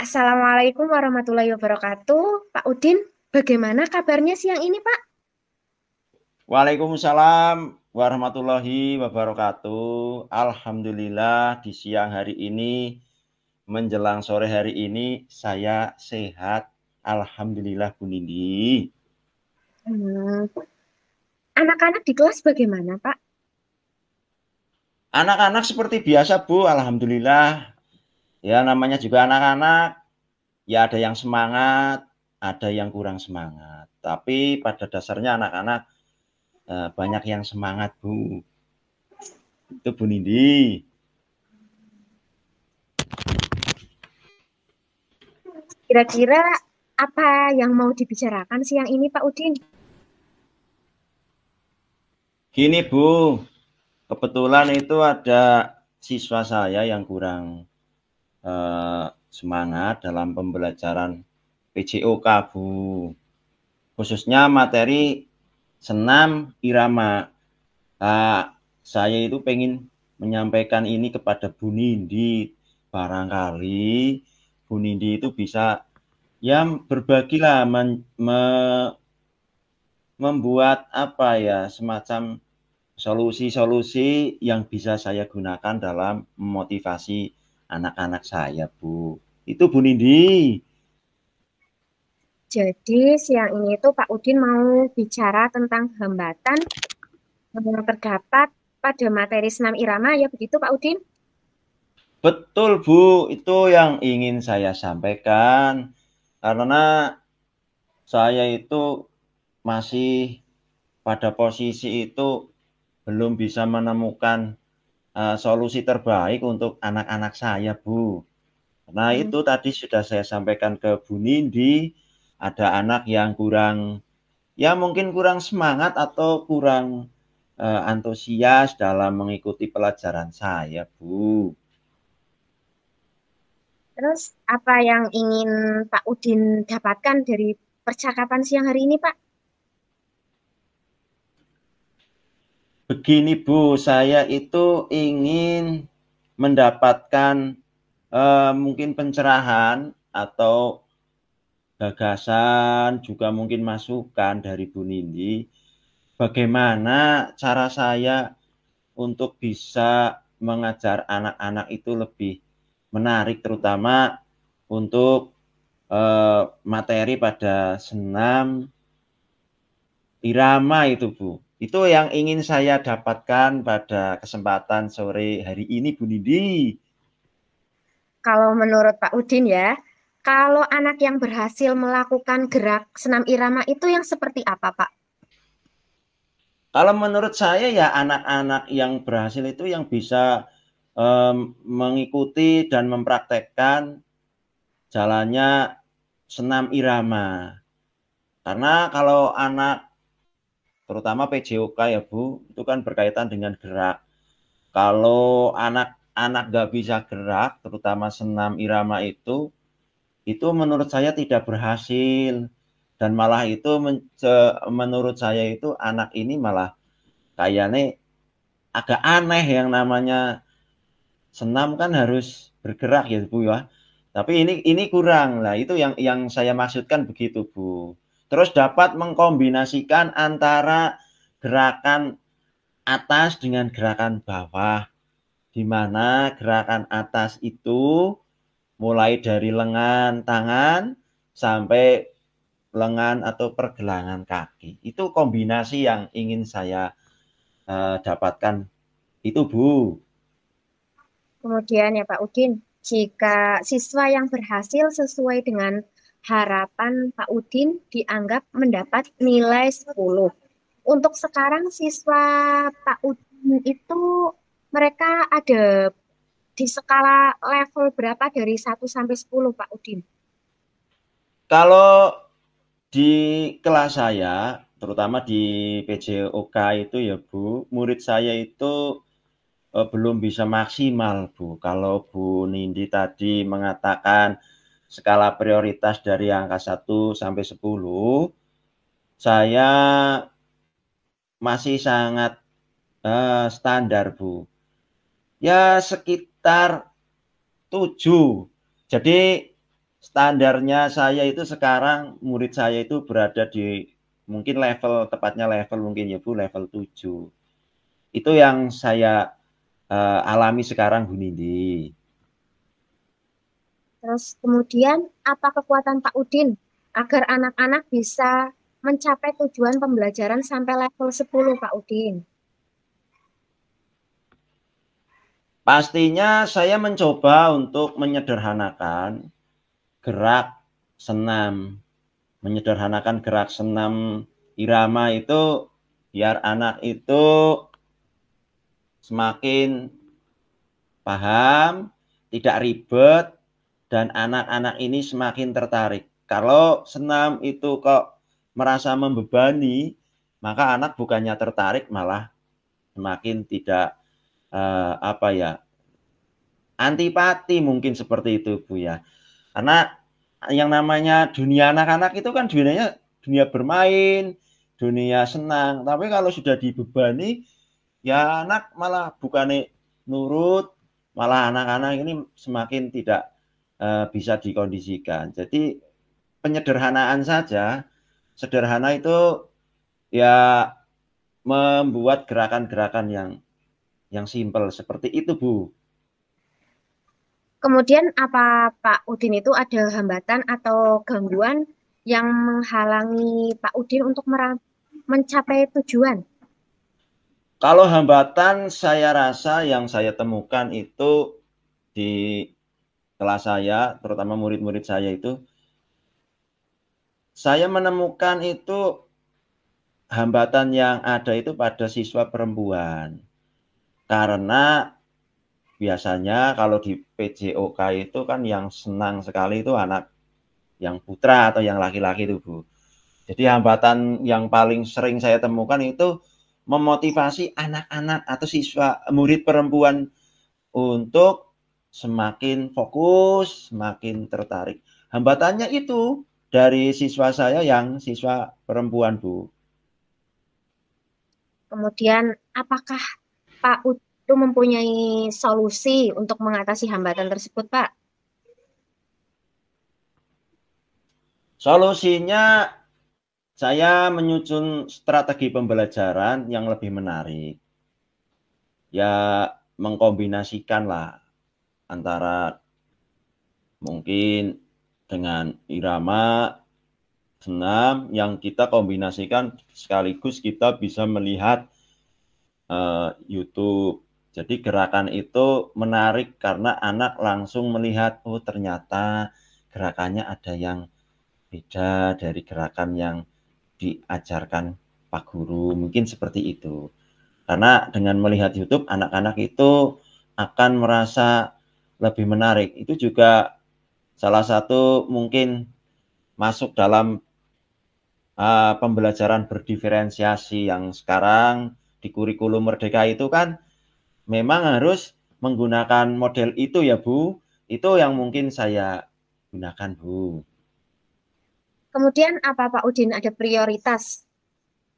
Assalamualaikum warahmatullahi wabarakatuh. Pak Udin, bagaimana kabarnya siang ini, Pak? Waalaikumsalam warahmatullahi wabarakatuh. Alhamdulillah di siang hari ini menjelang sore hari ini saya sehat. Alhamdulillah Bu Nindi. Hmm, Anak-anak di kelas bagaimana, Pak? Anak-anak seperti biasa Bu, Alhamdulillah. Ya namanya juga anak-anak, ya ada yang semangat, ada yang kurang semangat. Tapi pada dasarnya anak-anak banyak yang semangat Bu. Itu Bu Nindi. Kira-kira apa yang mau dibicarakan siang ini, Pak Udin? Gini Bu, kebetulan itu ada siswa saya yang kurang semangat dalam pembelajaran PJOK, Bu. Khususnya materi senam irama. Nah, saya itu pengen menyampaikan ini kepada Bu Nindi. Barangkali Bu Nindi itu bisa ya berbagilah membuat apa ya semacam solusi-solusi yang bisa saya gunakan dalam memotivasi anak-anak saya, Bu. Itu Bu Nindi. Jadi siang ini tuh Pak Udin mau bicara tentang hambatan yang terdapat pada materi senam irama, ya begitu, Pak Udin? Betul, Bu. Itu yang ingin saya sampaikan. Karena saya itu masih pada posisi itu belum bisa menemukan solusi terbaik untuk anak-anak saya, Bu. Nah, Hmm, itu tadi sudah saya sampaikan ke Bu Nindi, ada anak yang kurang, ya mungkin kurang semangat atau kurang antusias dalam mengikuti pelajaran saya, Bu. Terus apa yang ingin Pak Udin dapatkan dari percakapan siang hari ini, Pak? Begini, Bu, saya itu ingin mendapatkan mungkin pencerahan atau gagasan, juga mungkin masukan dari Bu Nindi, bagaimana cara saya untuk bisa mengajar anak-anak itu lebih menarik, terutama untuk materi pada senam irama itu, Bu. Itu yang ingin saya dapatkan pada kesempatan sore hari ini, Bu Nindi. Kalau menurut Pak Udin ya, kalau anak yang berhasil melakukan gerak senam irama itu yang seperti apa, Pak? Kalau menurut saya ya anak-anak yang berhasil itu yang bisa mengikuti dan mempraktekkan jalannya senam irama. Karena kalau anak terutama PJOK ya Bu, itu kan berkaitan dengan gerak. Kalau anak-anak nggak bisa gerak, terutama senam irama itu menurut saya tidak berhasil. Dan malah itu menurut saya itu anak ini malah kayaknya agak aneh yang namanya senam kan harus bergerak ya Bu ya. Tapi ini kurang lah. Itu yang saya maksudkan begitu Bu. Terus dapat mengkombinasikan antara gerakan atas dengan gerakan bawah. Di mana gerakan atas itu mulai dari lengan tangan sampai lengan atau pergelangan kaki. Itu kombinasi yang ingin saya dapatkan itu Bu. Kemudian ya Pak Udin, jika siswa yang berhasil sesuai dengan harapan Pak Udin dianggap mendapat nilai 10. Untuk sekarang siswa Pak Udin itu mereka ada di skala level berapa dari 1 sampai 10, Pak Udin? Kalau di kelas saya, terutama di PJOK itu ya Bu, murid saya itu belum bisa maksimal Bu. Kalau Bu Nindi tadi mengatakan skala prioritas dari angka 1 sampai 10, saya masih sangat standar Bu. Ya sekitar 7. Jadi standarnya saya itu sekarang murid saya itu berada di mungkin level, tepatnya level mungkin ya Bu, level 7. Itu yang saya alami sekarang Bu Nindi. Terus kemudian apa kekuatan Pak Udin agar anak-anak bisa mencapai tujuan pembelajaran sampai level 10 Pak Udin? Pastinya saya mencoba untuk menyederhanakan gerak senam. Menyederhanakan gerak senam irama itu biar anak itu semakin paham, tidak ribet, dan anak-anak ini semakin tertarik. Kalau senam itu kok merasa membebani, maka anak bukannya tertarik malah semakin tidak apa ya, antipati mungkin seperti itu Bu ya. Karena yang namanya dunia anak-anak itu kan dunianya dunia bermain, dunia senang. Tapi kalau sudah dibebani, ya anak malah bukannya nurut, malah anak-anak ini semakin tidak bisa dikondisikan. Jadi penyederhanaan saja, sederhana itu ya membuat gerakan-gerakan yang simpel seperti itu, Bu. Kemudian apa Pak Udin itu ada hambatan atau gangguan yang menghalangi Pak Udin untuk mencapai tujuan? Kalau hambatan saya rasa yang saya temukan itu di kelas saya, terutama murid-murid saya itu, saya menemukan itu hambatan yang ada itu pada siswa perempuan. Karena biasanya kalau di PJOK itu kan yang senang sekali itu anak yang putra atau yang laki-laki itu, Bu. Jadi hambatan yang paling sering saya temukan itu memotivasi anak-anak atau siswa murid perempuan untuk semakin fokus, semakin tertarik. Hambatannya itu dari siswa saya yang siswa perempuan, Bu. Kemudian apakah Pak Udin itu mempunyai solusi untuk mengatasi hambatan tersebut, Pak? Solusinya saya menyusun strategi pembelajaran yang lebih menarik. Ya mengkombinasikan lah antara mungkin dengan irama senam yang kita kombinasikan sekaligus kita bisa melihat YouTube. Jadi gerakan itu menarik karena anak langsung melihat, oh ternyata gerakannya ada yang beda dari gerakan yang diajarkan Pak Guru. Mungkin seperti itu. Karena dengan melihat YouTube, anak-anak itu akan merasa lebih menarik. Itu juga salah satu mungkin masuk dalam pembelajaran berdiferensiasi yang sekarang di kurikulum Merdeka itu kan memang harus menggunakan model itu ya Bu. Itu yang mungkin saya gunakan Bu. Kemudian apa Pak Udin ada prioritas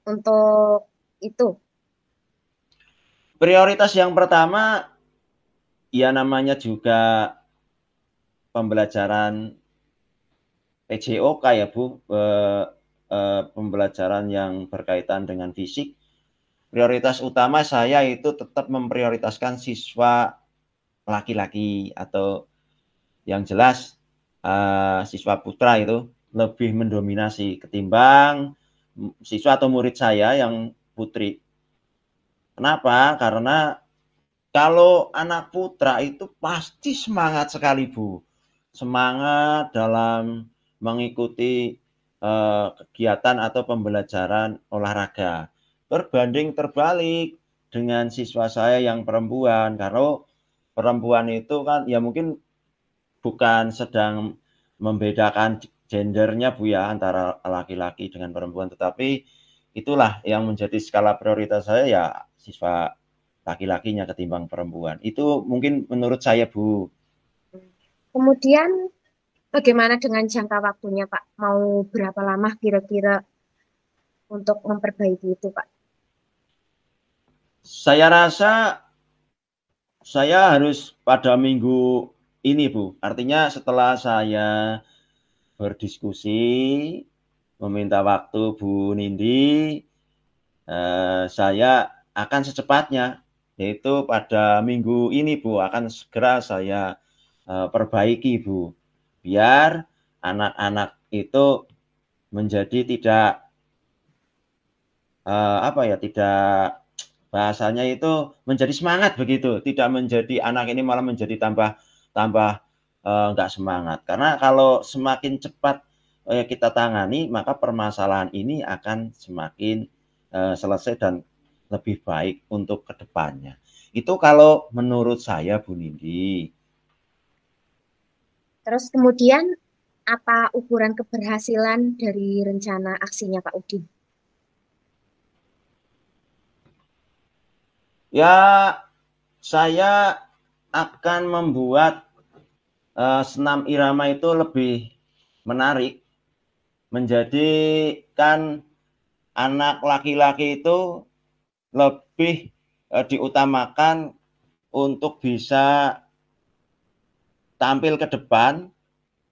untuk itu? Prioritas yang pertama ya namanya juga pembelajaran PJOK ya Bu. Pembelajaran yang berkaitan dengan fisik. Prioritas utama saya itu tetap memprioritaskan siswa laki-laki atau yang jelas siswa putra itu lebih mendominasi ketimbang siswa atau murid saya yang putri. Kenapa? Karena kalau anak putra itu pasti semangat sekali Bu. Semangat dalam mengikuti kegiatan atau pembelajaran olahraga. Berbanding terbalik dengan siswa saya yang perempuan. Karena perempuan itu kan ya mungkin bukan sedang membedakan gendernya Bu ya antara laki-laki dengan perempuan, tetapi itulah yang menjadi skala prioritas saya ya siswa laki-lakinya ketimbang perempuan. Itu mungkin menurut saya Bu. Kemudian bagaimana dengan jangka waktunya, Pak? Mau berapa lama kira-kira untuk memperbaiki itu, Pak? Saya rasa saya harus pada minggu ini Bu, artinya setelah saya berdiskusi, meminta waktu Bu Nindi, saya akan secepatnya, yaitu pada minggu ini Bu, akan segera saya perbaiki Bu, biar anak-anak itu menjadi tidak tidak bahasanya itu menjadi semangat begitu, tidak menjadi anak ini malah menjadi tambah nggak semangat. Karena kalau semakin cepat kita tangani, maka permasalahan ini akan semakin selesai dan lebih baik untuk kedepannya. Itu kalau menurut saya Bu Nindi. Terus kemudian apa ukuran keberhasilan dari rencana aksinya Pak Udin? Ya, saya akan membuat senam irama itu lebih menarik, menjadikan anak laki-laki itu lebih diutamakan untuk bisa tampil ke depan,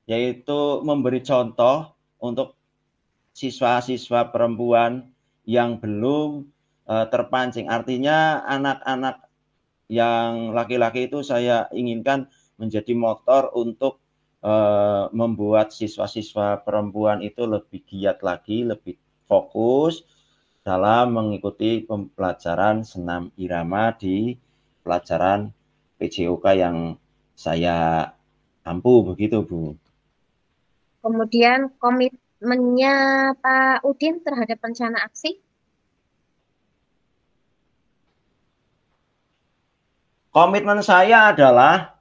yaitu memberi contoh untuk siswa-siswa perempuan yang belum terpancing. Artinya anak-anak yang laki-laki itu saya inginkan menjadi motor untuk membuat siswa-siswa perempuan itu lebih giat lagi, lebih fokus dalam mengikuti pelajaran senam irama di pelajaran PJOK yang saya ampu begitu Bu. Kemudian komitmennya Pak Udin terhadap rencana aksi? Komitmen saya adalah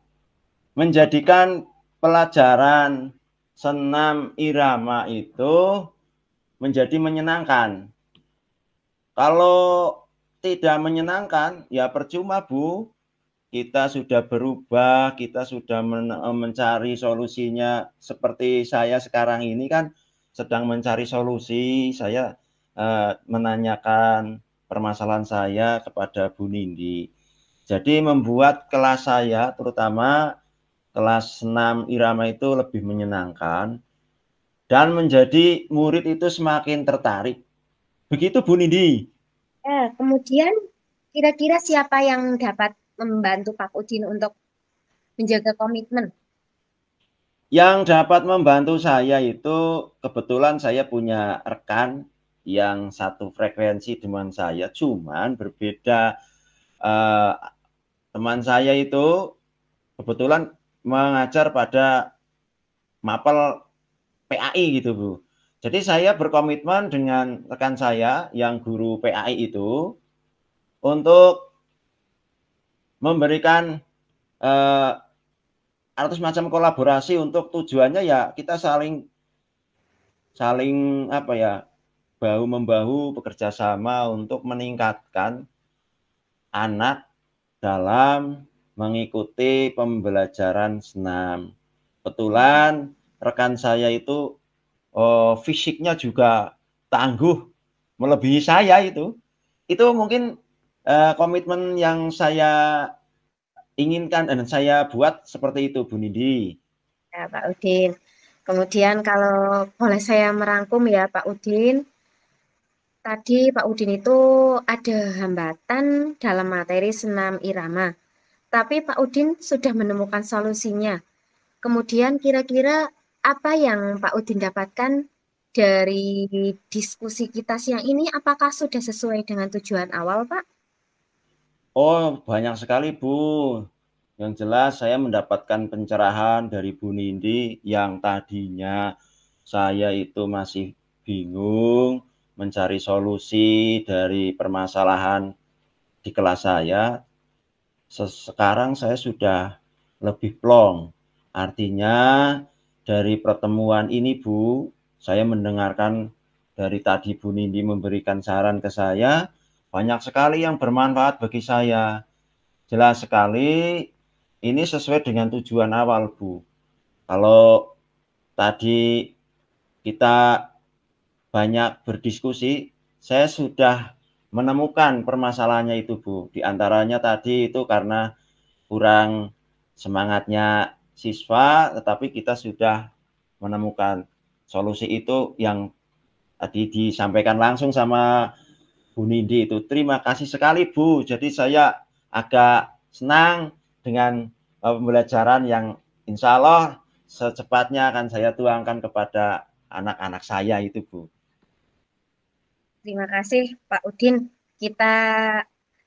menjadikan pelajaran senam irama itu menjadi menyenangkan. Kalau tidak menyenangkan, ya percuma Bu. Kita sudah berubah, kita sudah mencari solusinya. Seperti saya sekarang ini kan sedang mencari solusi. Saya menanyakan permasalahan saya kepada Bu Nindi. Jadi membuat kelas saya, terutama kelas 6 irama itu lebih menyenangkan dan menjadi murid itu semakin tertarik. Begitu Bu Nindi. Kemudian kira-kira siapa yang dapat membantu Pak Udin untuk menjaga komitmen? Yang dapat membantu saya itu kebetulan saya punya rekan yang satu frekuensi dengan saya, cuman berbeda. Eh, Teman saya itu kebetulan mengajar pada mapel PAI gitu Bu. Jadi saya berkomitmen dengan rekan saya yang guru PAI itu untuk memberikan eh, atau semacam kolaborasi untuk tujuannya ya kita saling saling apa ya bahu membahu bekerja sama untuk meningkatkan anak dalam mengikuti pembelajaran senam. Kebetulan rekan saya itu fisiknya juga tangguh melebihi saya itu. Itu mungkin komitmen yang saya inginkan dan saya buat seperti itu Bu Nindi. Ya, Pak Udin. Kemudian kalau boleh saya merangkum ya Pak Udin, tadi Pak Udin itu ada hambatan dalam materi senam irama, tapi Pak Udin sudah menemukan solusinya. Kemudian kira-kira apa yang Pak Udin dapatkan dari diskusi kita siang ini? Apakah sudah sesuai dengan tujuan awal, Pak? Oh, banyak sekali Bu. Yang jelas saya mendapatkan pencerahan dari Bu Nindi yang tadinya saya itu masih bingung mencari solusi dari permasalahan di kelas saya. Sekarang saya sudah lebih plong. Artinya dari pertemuan ini Bu, saya mendengarkan dari tadi Bu Nindi memberikan saran ke saya, banyak sekali yang bermanfaat bagi saya. Jelas sekali ini sesuai dengan tujuan awal Bu. Kalau tadi kita banyak berdiskusi, saya sudah menemukan permasalahannya itu Bu. Di antaranya tadi itu karena kurang semangatnya siswa, tetapi kita sudah menemukan solusi itu yang tadi disampaikan langsung sama Bu Nindi itu. Terima kasih sekali Bu. Jadi saya agak senang dengan pembelajaran yang insya Allah secepatnya akan saya tuangkan kepada anak-anak saya itu Bu. Terima kasih Pak Udin. Kita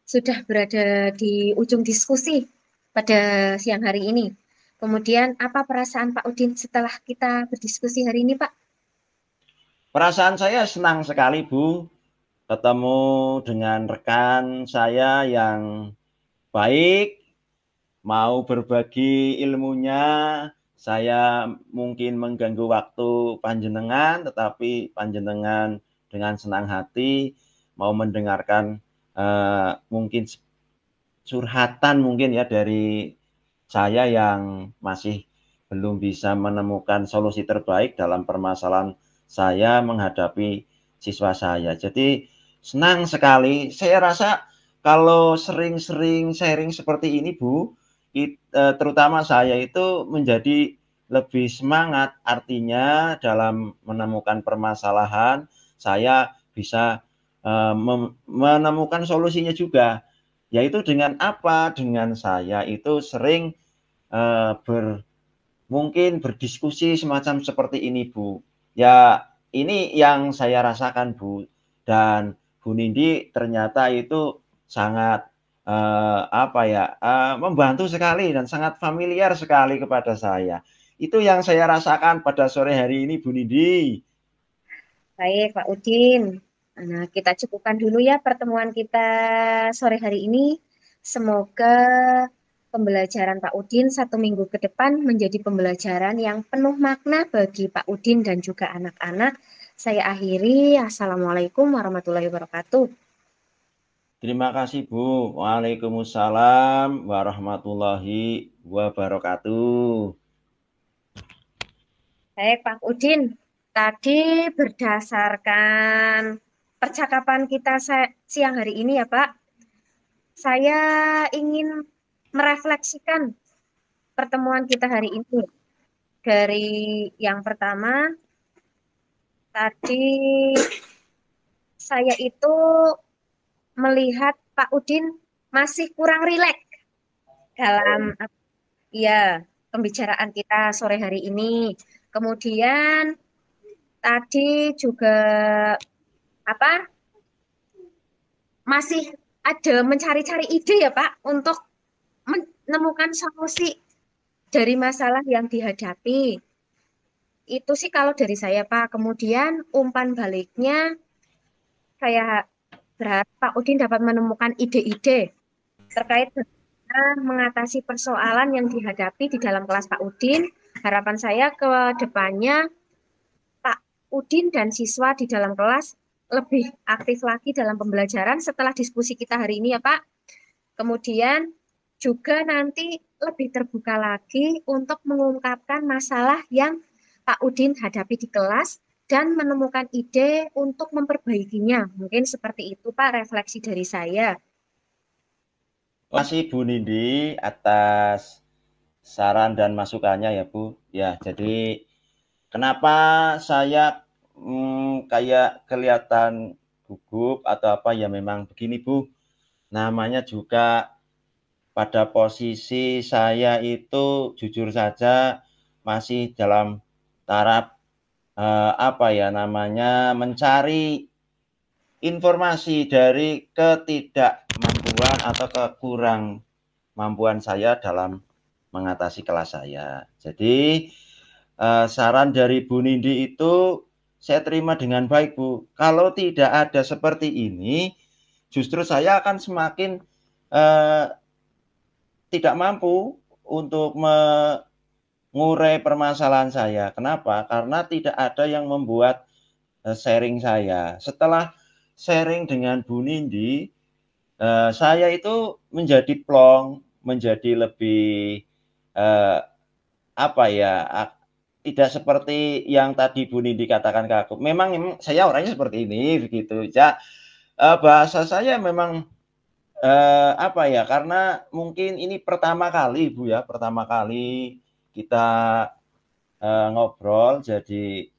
sudah berada di ujung diskusi pada siang hari ini. Kemudian apa perasaan Pak Udin setelah kita berdiskusi hari ini, Pak? Perasaan saya senang sekali Bu, ketemu dengan rekan saya yang baik, mau berbagi ilmunya. Saya mungkin mengganggu waktu panjenengan, tetapi panjenengan dengan senang hati mau mendengarkan mungkin curhatan mungkin ya dari saya yang masih belum bisa menemukan solusi terbaik dalam permasalahan saya menghadapi siswa saya. Jadi senang sekali. Saya rasa kalau sering-sering sharing seperti ini Bu, terutama saya itu menjadi lebih semangat. Artinya dalam menemukan permasalahan saya bisa menemukan solusinya juga. Yaitu dengan apa? Dengan saya itu sering mungkin berdiskusi semacam seperti ini Bu. Ya ini yang saya rasakan Bu. Dan Bu Nindi ternyata itu sangat membantu sekali dan sangat familiar sekali kepada saya. Itu yang saya rasakan pada sore hari ini Bu Nindi. Baik, Pak Udin. Nah, kita cukupkan dulu ya pertemuan kita sore hari ini. Semoga pembelajaran Pak Udin 1 minggu ke depan menjadi pembelajaran yang penuh makna bagi Pak Udin dan juga anak-anak. Saya akhiri. Assalamualaikum warahmatullahi wabarakatuh. Terima kasih Bu. Waalaikumsalam warahmatullahi wabarakatuh. Baik, Pak Udin. Tadi berdasarkan percakapan kita siang hari ini ya, Pak, saya ingin merefleksikan pertemuan kita hari ini. Dari yang pertama, tadi saya itu melihat Pak Udin masih kurang rileks dalam ya pembicaraan kita sore hari ini. Kemudian tadi juga apa masih ada mencari-cari ide ya Pak untuk menemukan solusi dari masalah yang dihadapi. Itu sih kalau dari saya Pak. Kemudian umpan baliknya saya berharap Pak Udin dapat menemukan ide-ide terkait dengan mengatasi persoalan yang dihadapi di dalam kelas Pak Udin. Harapan saya ke depannya Pak Udin dan siswa di dalam kelas lebih aktif lagi dalam pembelajaran setelah diskusi kita hari ini ya Pak. Kemudian juga nanti lebih terbuka lagi untuk mengungkapkan masalah yang Pak Udin hadapi di kelas dan menemukan ide untuk memperbaikinya. Mungkin seperti itu Pak refleksi dari saya. Terima kasih Bu Nindi atas saran dan masukannya ya Bu. Ya, jadi kenapa saya kayak kelihatan gugup atau apa ya memang begini Bu. Namanya juga pada posisi saya itu jujur saja masih dalam taraf mencari informasi dari ketidakmampuan atau kekurang mampuan saya dalam mengatasi kelas saya. Jadi saran dari Bu Nindi itu saya terima dengan baik Bu. Kalau tidak ada seperti ini, justru saya akan semakin tidak mampu untuk mengurai permasalahan saya. Kenapa? Karena tidak ada yang membuat sharing saya. Setelah sharing dengan Bu Nindi, saya itu menjadi plong, menjadi lebih tidak seperti yang tadi Bu Nindi katakan ke aku. Memang saya orangnya seperti ini begitu. Ya, bahasa saya memang karena mungkin ini pertama kali Bu ya, pertama kali kita ngobrol, jadi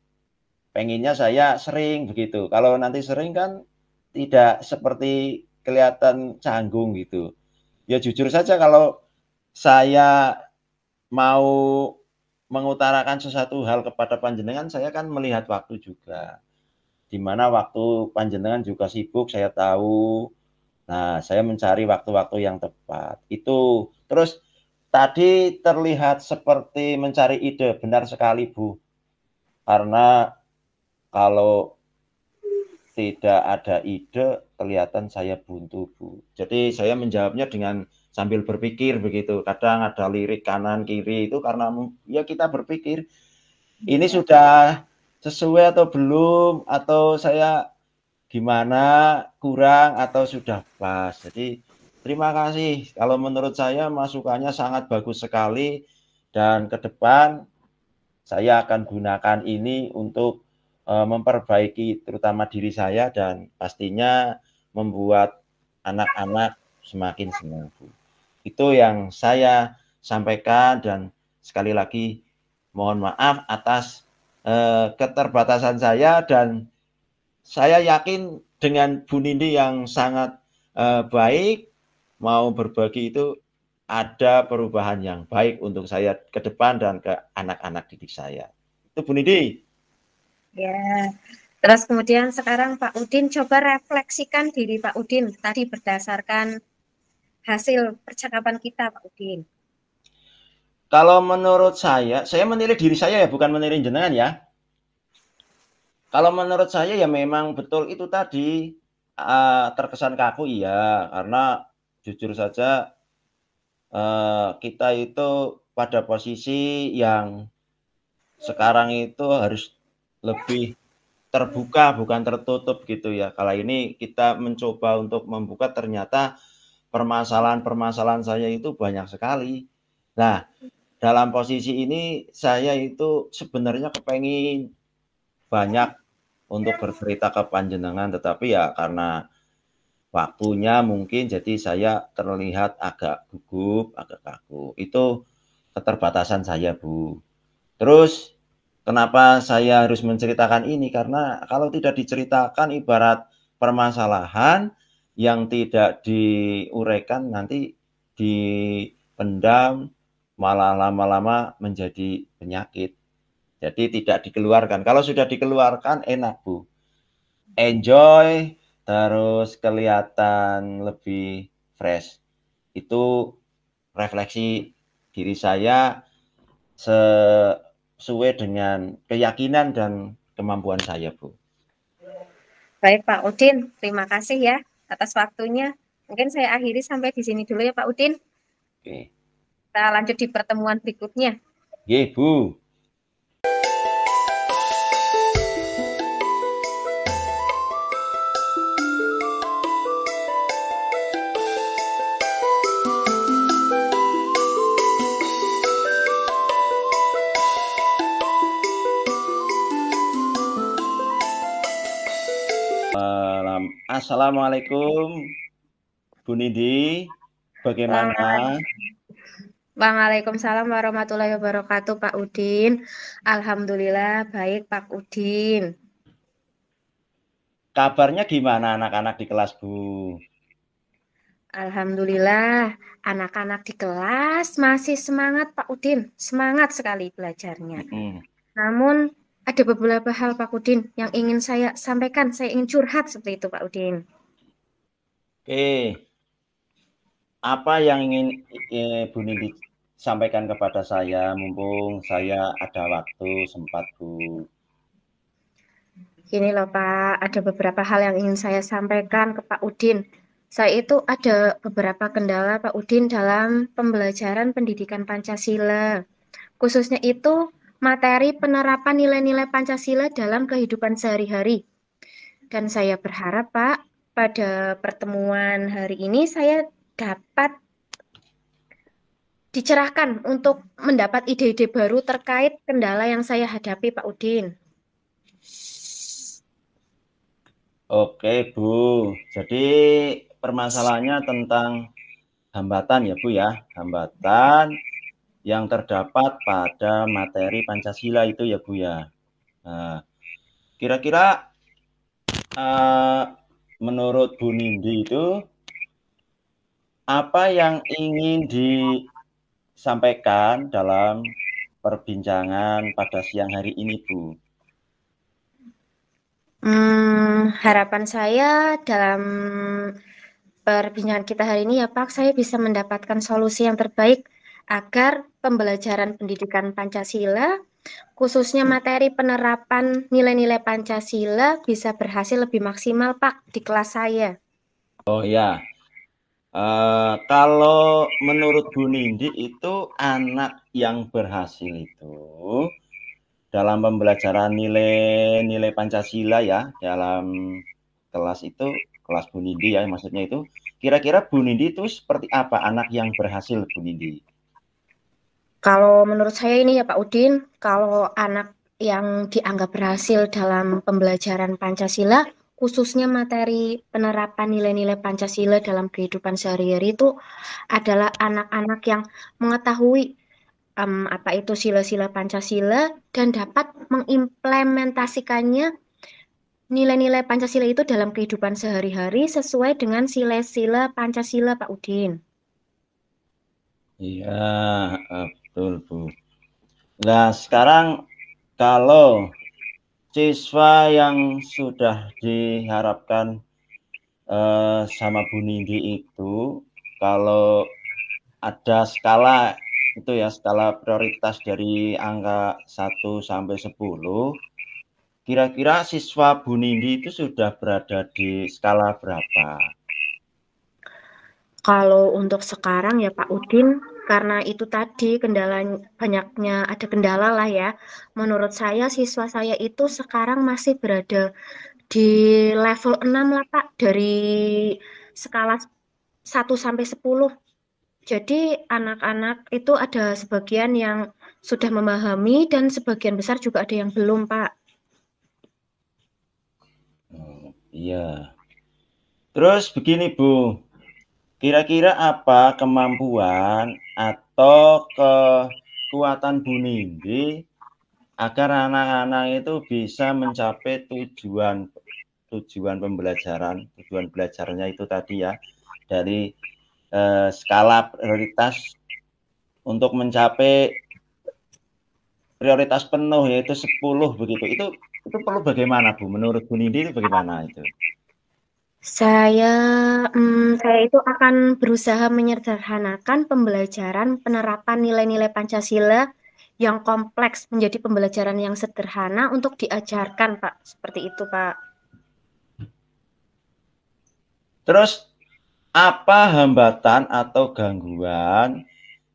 pengennya saya sering begitu. Kalau nanti sering kan tidak seperti kelihatan canggung gitu. Ya jujur saja kalau saya mau mengutarakan sesuatu hal kepada panjenengan, saya kan melihat waktu juga. Di mana waktu panjenengan juga sibuk, saya tahu. Nah, saya mencari waktu-waktu yang tepat. Itu terus tadi terlihat seperti mencari ide, benar sekali, Bu. Karena kalau tidak ada ide, kelihatan saya buntu, Bu. Jadi saya menjawabnya dengan sambil berpikir begitu. Kadang ada lirik kanan kiri itu karena ya kita berpikir ini sudah sesuai atau belum, atau saya gimana, kurang atau sudah pas. Jadi terima kasih. Kalau menurut saya masukannya sangat bagus sekali, dan ke depan saya akan gunakan ini untuk memperbaiki terutama diri saya dan pastinya membuat anak-anak semakin senang, Bu. Itu yang saya sampaikan, dan sekali lagi mohon maaf atas keterbatasan saya, dan saya yakin dengan Bu Nindi yang sangat baik mau berbagi itu ada perubahan yang baik untuk saya ke depan dan ke anak-anak didik saya. Itu Bu Nindi. Ya. Terus kemudian sekarang Pak Udin coba refleksikan diri Pak Udin tadi berdasarkan hasil percakapan kita Pak Udin. Kalau menurut saya menilai diri saya ya, bukan menilai jenengan ya. Kalau menurut saya ya memang betul itu tadi, terkesan kaku iya, karena jujur saja kita itu pada posisi yang sekarang itu harus lebih terbuka bukan tertutup gitu ya. Kala ini kita mencoba untuk membuka, ternyata permasalahan-permasalahan saya itu banyak sekali. Nah, dalam posisi ini saya itu sebenarnya kepengen banyak untuk bercerita ke panjenengan, tetapi ya karena waktunya mungkin jadi saya terlihat agak gugup, agak kaku. Itu keterbatasan saya, Bu. Terus kenapa saya harus menceritakan ini? Karena kalau tidak diceritakan ibarat permasalahan yang tidak diuraikan, nanti dipendam, malah lama-lama menjadi penyakit. Jadi tidak dikeluarkan. Kalau sudah dikeluarkan enak, Bu. Enjoy, terus kelihatan lebih fresh. Itu refleksi diri saya sesuai dengan keyakinan dan kemampuan saya, Bu. Baik Pak Udin, terima kasih ya atas waktunya. Mungkin saya akhiri sampai di sini dulu ya Pak Udin. Oke. Kita lanjut di pertemuan berikutnya. Ye, Bu. Assalamualaikum, Bu Nindi. Bagaimana? Waalaikumsalam warahmatullahi wabarakatuh Pak Udin. Alhamdulillah baik Pak Udin. Kabarnya gimana anak-anak di kelas, Bu? Alhamdulillah anak-anak di kelas masih semangat Pak Udin. Semangat sekali belajarnya. Mm-mm. Namun ada beberapa hal Pak Udin yang ingin saya sampaikan. Saya ingin curhat seperti itu Pak Udin. Oke, apa yang ingin Bu Nindi sampaikan kepada saya, mumpung saya ada waktu sempat, Bu? Gini loh Pak, ada beberapa hal yang ingin saya sampaikan ke Pak Udin. Saya itu ada beberapa kendala Pak Udin dalam pembelajaran pendidikan Pancasila. Khususnya itu materi penerapan nilai-nilai Pancasila dalam kehidupan sehari-hari. Dan saya berharap Pak, pada pertemuan hari ini saya dapat dicerahkan untuk mendapat ide-ide baru terkait kendala yang saya hadapi Pak Udin. Oke, Bu. Jadi permasalahannya tentang hambatan ya, Bu ya. Hambatan yang terdapat pada materi Pancasila itu ya Bu ya. Nah, kira-kira menurut Bu Nindi itu apa yang ingin disampaikan dalam perbincangan pada siang hari ini Bu? Harapan saya dalam perbincangan kita hari ini ya Pak, saya bisa mendapatkan solusi yang terbaik agar pembelajaran pendidikan Pancasila, khususnya materi penerapan nilai-nilai Pancasila bisa berhasil lebih maksimal Pak di kelas saya. Oh ya, kalau menurut Bu Nindi itu anak yang berhasil itu dalam pembelajaran nilai-nilai Pancasila ya dalam kelas itu, kelas Bu Nindi ya maksudnya itu, kira-kira Bu Nindi itu seperti apa anak yang berhasil Bu Nindi? Kalau menurut saya ini ya Pak Udin, kalau anak yang dianggap berhasil dalam pembelajaran Pancasila, khususnya materi penerapan nilai-nilai Pancasila dalam kehidupan sehari-hari itu adalah anak-anak yang mengetahui apa itu sila-sila Pancasila dan dapat mengimplementasikannya nilai-nilai Pancasila itu dalam kehidupan sehari-hari sesuai dengan sila-sila Pancasila Pak Udin. Iya, betul Bu. Nah sekarang kalau siswa yang sudah diharapkan sama Bu Nindi itu kalau ada skala itu ya skala prioritas dari angka 1 sampai 10, kira-kira siswa Bu Nindi itu sudah berada di skala berapa? Kalau untuk sekarang ya Pak Udin, karena itu tadi kendala banyaknya ada kendala lah ya. Menurut saya siswa saya itu sekarang masih berada di level 6 lah Pak dari skala 1 sampai 10. Jadi anak-anak itu ada sebagian yang sudah memahami dan sebagian besar juga ada yang belum Pak. Oh, iya. Terus begini Bu, kira-kira apa kemampuan atau kekuatan Bu Nindi agar anak-anak itu bisa mencapai tujuan pembelajaran, tujuan belajarnya itu tadi ya, dari skala prioritas untuk mencapai prioritas penuh yaitu 10 begitu. Itu perlu bagaimana Bu? Menurut Bu Nindi itu bagaimana itu? Saya, saya itu akan berusaha menyederhanakan pembelajaran penerapan nilai-nilai Pancasila yang kompleks menjadi pembelajaran yang sederhana untuk diajarkan, Pak. Seperti itu, Pak. Terus apa hambatan atau gangguan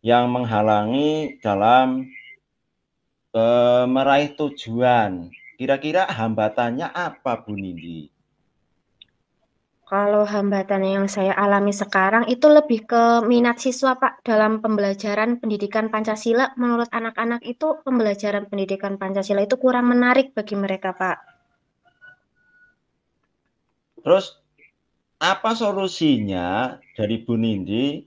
yang menghalangi dalam meraih tujuan? Kira-kira hambatannya apa Bu Nindi? Kalau hambatan yang saya alami sekarang itu lebih ke minat siswa, Pak, dalam pembelajaran pendidikan Pancasila. Menurut anak-anak itu pembelajaran pendidikan Pancasila itu kurang menarik bagi mereka, Pak. Terus apa solusinya dari Bu Nindi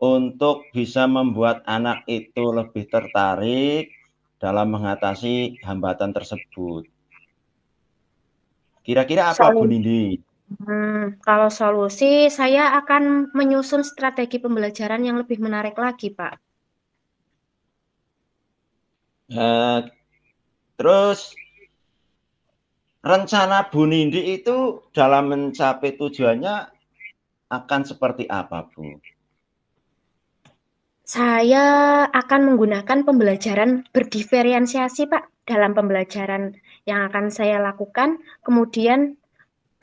untuk bisa membuat anak itu lebih tertarik dalam mengatasi hambatan tersebut? Kira-kira apa Bu Soal Nindi? Kalau solusi, saya akan menyusun strategi pembelajaran yang lebih menarik lagi, Pak. Eh, terus rencana Bu Nindi itu dalam mencapai tujuannya akan seperti apa Bu? Saya akan menggunakan pembelajaran berdiferensiasi, Pak, dalam pembelajaran yang akan saya lakukan. Kemudian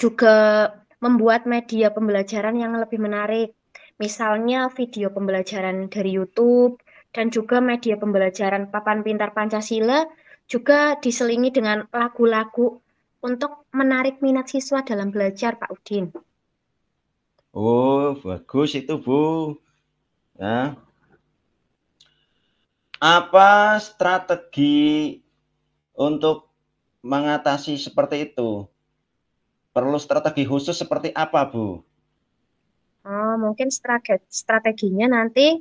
juga membuat media pembelajaran yang lebih menarik. Misalnya video pembelajaran dari YouTube dan juga media pembelajaran Papan Pintar Pancasila juga diselingi dengan lagu-lagu untuk menarik minat siswa dalam belajar, Pak Udin. Oh, bagus itu Bu. Ya. Apa strategi untuk mengatasi seperti itu? Perlu strategi khusus seperti apa Bu? Mungkin strateginya nanti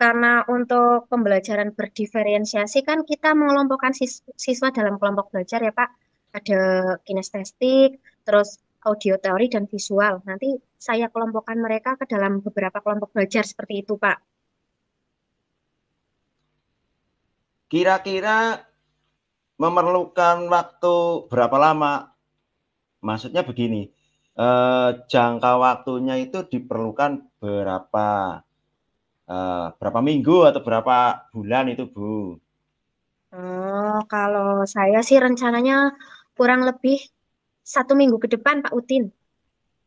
Karena untuk pembelajaran berdiferensiasi kan kita mengelompokkan siswa dalam kelompok belajar ya Pak. Ada kinestetik, terus audio teori dan visual. Nanti saya kelompokkan mereka ke dalam beberapa kelompok belajar seperti itu Pak. Kira-kira memerlukan waktu berapa lama? Maksudnya begini, jangka waktunya itu diperlukan berapa minggu atau berapa bulan itu, Bu? Oh, kalau saya sih rencananya kurang lebih 1 minggu ke depan Pak Udin.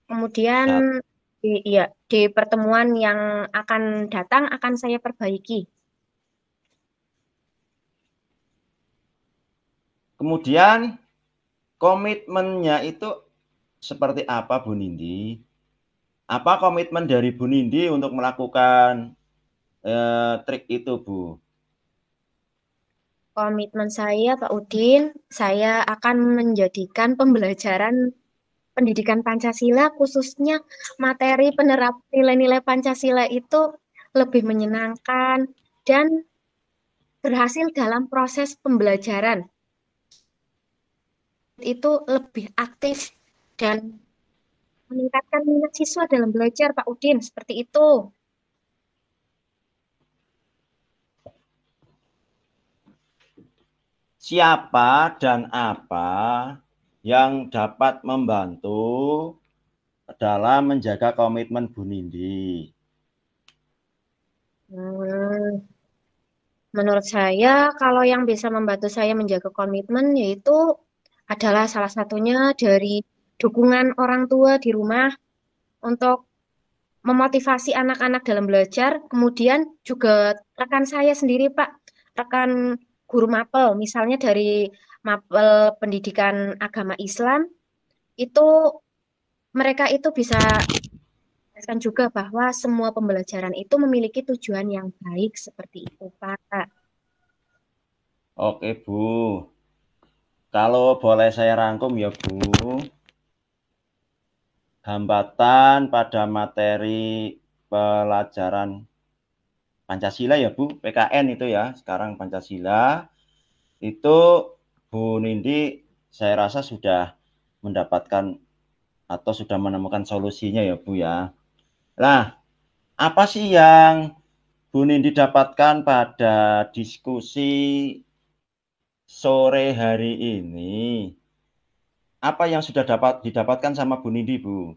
Kemudian Saat iya, di pertemuan yang akan datang akan saya perbaiki. kemudian komitmennya itu seperti apa, Bu Nindi? Apa komitmen dari Bu Nindi untuk melakukan trik itu, Bu? Komitmen saya, Pak Udin, saya akan menjadikan pembelajaran pendidikan Pancasila, khususnya materi penerap nilai-nilai Pancasila itu lebih menyenangkan dan berhasil dalam proses pembelajaran. Itu lebih aktif dan meningkatkan minat siswa dalam belajar, Pak Udin, seperti itu. Siapa dan apa yang dapat membantu dalam menjaga komitmen Bu Nindi? Hmm, Menurut saya, kalau yang bisa membantu saya menjaga komitmen yaitu adalah salah satunya dari dukungan orang tua di rumah untuk memotivasi anak-anak dalam belajar, kemudian juga rekan saya sendiri, Pak, rekan guru mapel, misalnya dari mapel pendidikan agama Islam, itu mereka itu bisa jelaskan juga bahwa semua pembelajaran itu memiliki tujuan yang baik seperti itu, Pak. Oke, Bu. Kalau boleh saya rangkum ya, Bu. Hambatan pada materi pelajaran Pancasila ya, Bu. PKN itu ya, sekarang Pancasila. Itu Bu Nindi saya rasa sudah mendapatkan atau sudah menemukan solusinya ya, Bu ya. Nah, apa sih yang Bu Nindi dapatkan pada diskusi sore hari ini? Apa yang sudah dapat didapatkan sama Bu Nindi, Bu?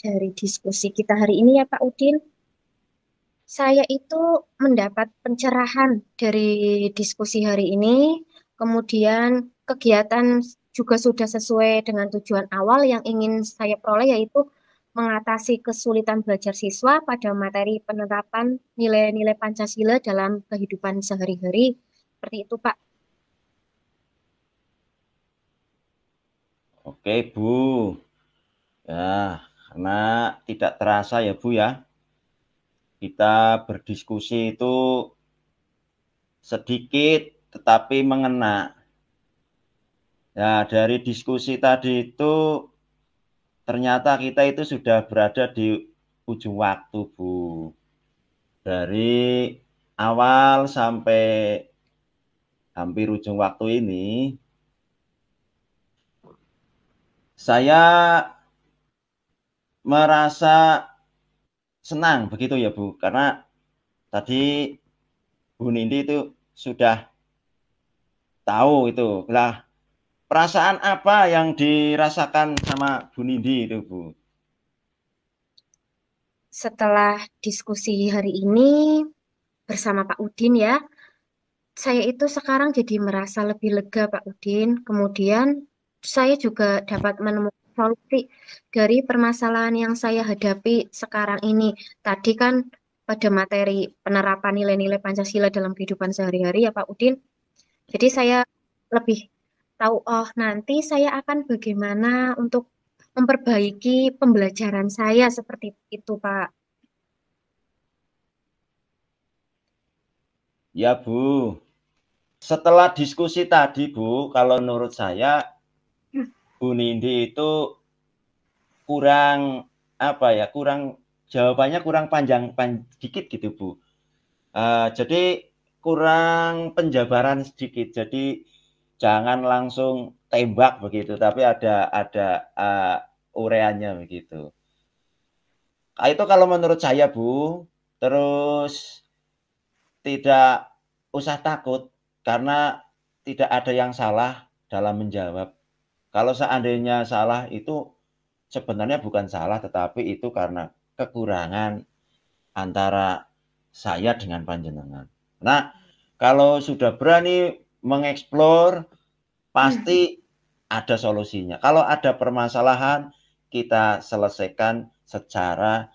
Dari diskusi kita hari ini ya Pak Udin, saya itu mendapat pencerahan dari diskusi hari ini, kemudian kegiatan juga sudah sesuai dengan tujuan awal yang ingin saya peroleh yaitu mengatasi kesulitan belajar siswa pada materi penerapan nilai-nilai Pancasila dalam kehidupan sehari-hari. Seperti itu Pak. Oke, Bu. Ya, karena tidak terasa ya, Bu ya. Kita berdiskusi itu sedikit tetapi mengena. Nah, dari diskusi tadi itu ternyata kita itu sudah berada di ujung waktu, Bu. Dari awal sampai hampir ujung waktu ini, saya merasa senang begitu ya, Bu. Karena tadi Bu Nindi itu sudah tahu itu. Lah, perasaan apa yang dirasakan sama Bu Nindi itu, Bu? Setelah diskusi hari ini bersama Pak Udin ya, saya itu sekarang jadi merasa lebih lega, Pak Udin. Kemudian saya juga dapat menemukan solusi dari permasalahan yang saya hadapi sekarang ini. Tadi kan pada materi penerapan nilai-nilai Pancasila dalam kehidupan sehari-hari ya, Pak Udin. Jadi saya lebih tahu, oh nanti saya akan bagaimana untuk memperbaiki pembelajaran saya seperti itu, Pak. Ya, Bu. Setelah diskusi tadi, Bu, kalau menurut saya Bu Nindi itu kurang apa ya, kurang jawabannya kurang panjang dikit gitu Bu. Jadi kurang penjabaran sedikit. Jadi jangan langsung tembak begitu, tapi ada ureanya begitu. Itu kalau menurut saya Bu. Terus tidak usah takut karena tidak ada yang salah dalam menjawab. Kalau seandainya salah itu sebenarnya bukan salah, tetapi itu karena kekurangan antara saya dengan panjenengan. Nah, kalau sudah berani mengeksplor, pasti ada solusinya. Kalau ada permasalahan, kita selesaikan secara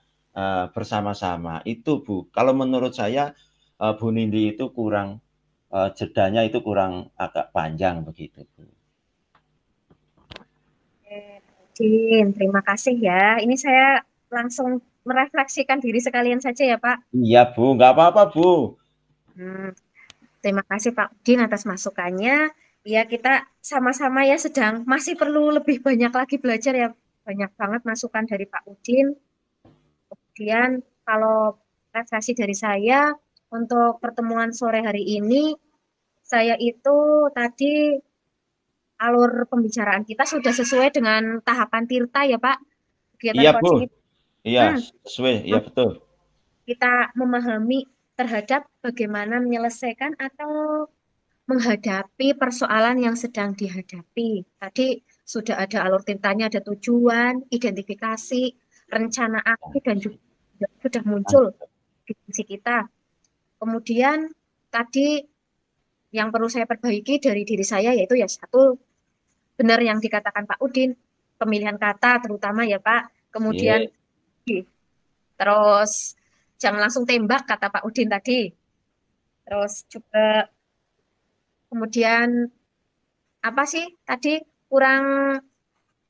bersama-sama. Itu Bu. Kalau menurut saya Bu Nindi itu kurang jedanya itu kurang agak panjang begitu Bu. Din, terima kasih ya. Ini saya langsung merefleksikan diri sekalian saja ya Pak. Iya Bu, nggak apa-apa Bu. Terima kasih Pak Udin atas masukannya. Ya kita sama-sama ya sedang masih perlu lebih banyak lagi belajar ya. Banyak banget masukan dari Pak Udin. Kemudian kalau refleksi dari saya untuk pertemuan sore hari ini, saya itu tadi alur pembicaraan kita sudah sesuai dengan tahapan Tirta ya Pak. Kegiatan Iya Bu, coaching itu. iya sesuai, iya betul. Kita memahami terhadap bagaimana menyelesaikan atau menghadapi persoalan yang sedang dihadapi. Tadi sudah ada alur tintanya, ada tujuan, identifikasi, rencana aksi, dan juga sudah muncul di sisi kita. Kemudian tadi yang perlu saya perbaiki dari diri saya yaitu ya satu, benar yang dikatakan Pak Udin, pemilihan kata terutama ya Pak. Kemudian Iya, terus jangan langsung tembak kata Pak Udin tadi. Terus juga kemudian apa sih tadi kurang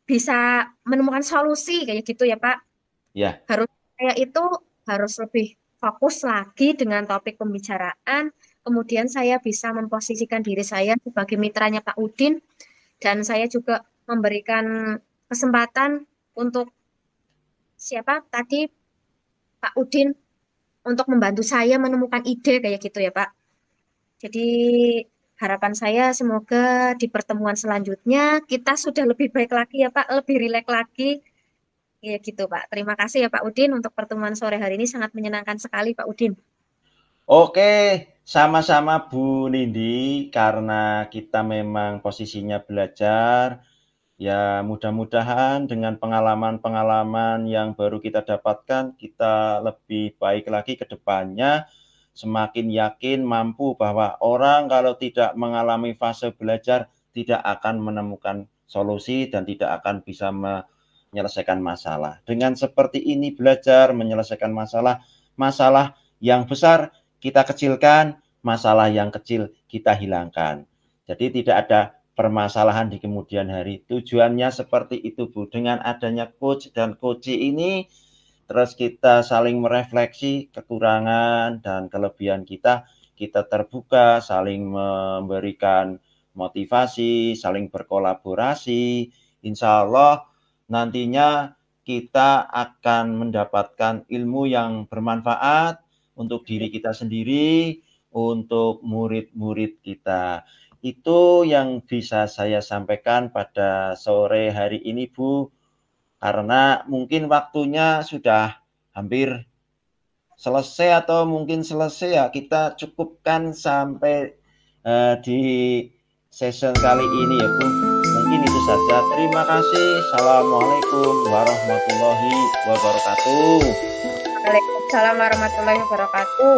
bisa menemukan solusi kayak gitu ya Pak. iya. Harus saya itu harus lebih fokus lagi dengan topik pembicaraan. Kemudian saya bisa memposisikan diri saya sebagai mitranya Pak Udin dan saya juga memberikan kesempatan untuk siapa tadi Pak Udin untuk membantu saya menemukan ide kayak gitu ya Pak. Jadi harapan saya semoga di pertemuan selanjutnya kita sudah lebih baik lagi ya Pak, lebih rileks lagi. Ya gitu Pak. Terima kasih ya Pak Udin untuk pertemuan sore hari ini sangat menyenangkan sekali Pak Udin. Oke, sama-sama Bu Nindi, karena kita memang posisinya belajar, ya mudah-mudahan dengan pengalaman-pengalaman yang baru kita dapatkan, kita lebih baik lagi ke depannya, semakin yakin mampu bahwa orang kalau tidak mengalami fase belajar, tidak akan menemukan solusi dan tidak akan bisa menyelesaikan masalah. Dengan seperti ini belajar menyelesaikan masalah, masalah yang besar kita kecilkan, masalah yang kecil kita hilangkan. Jadi tidak ada permasalahan di kemudian hari. Tujuannya seperti itu Bu. Dengan adanya coach dan coach ini, terus kita saling merefleksi kekurangan dan kelebihan kita. Kita terbuka, saling memberikan motivasi, saling berkolaborasi. Insya Allah nantinya kita akan mendapatkan ilmu yang bermanfaat untuk diri kita sendiri, untuk murid-murid kita. Itu yang bisa saya sampaikan pada sore hari ini, Bu. Karena mungkin waktunya sudah hampir selesai atau mungkin selesai ya. Kita cukupkan sampai di session kali ini ya, Bu. Mungkin itu saja. Terima kasih. Assalamualaikum warahmatullahi wabarakatuh. Waalaikumsalam warahmatullahi wabarakatuh.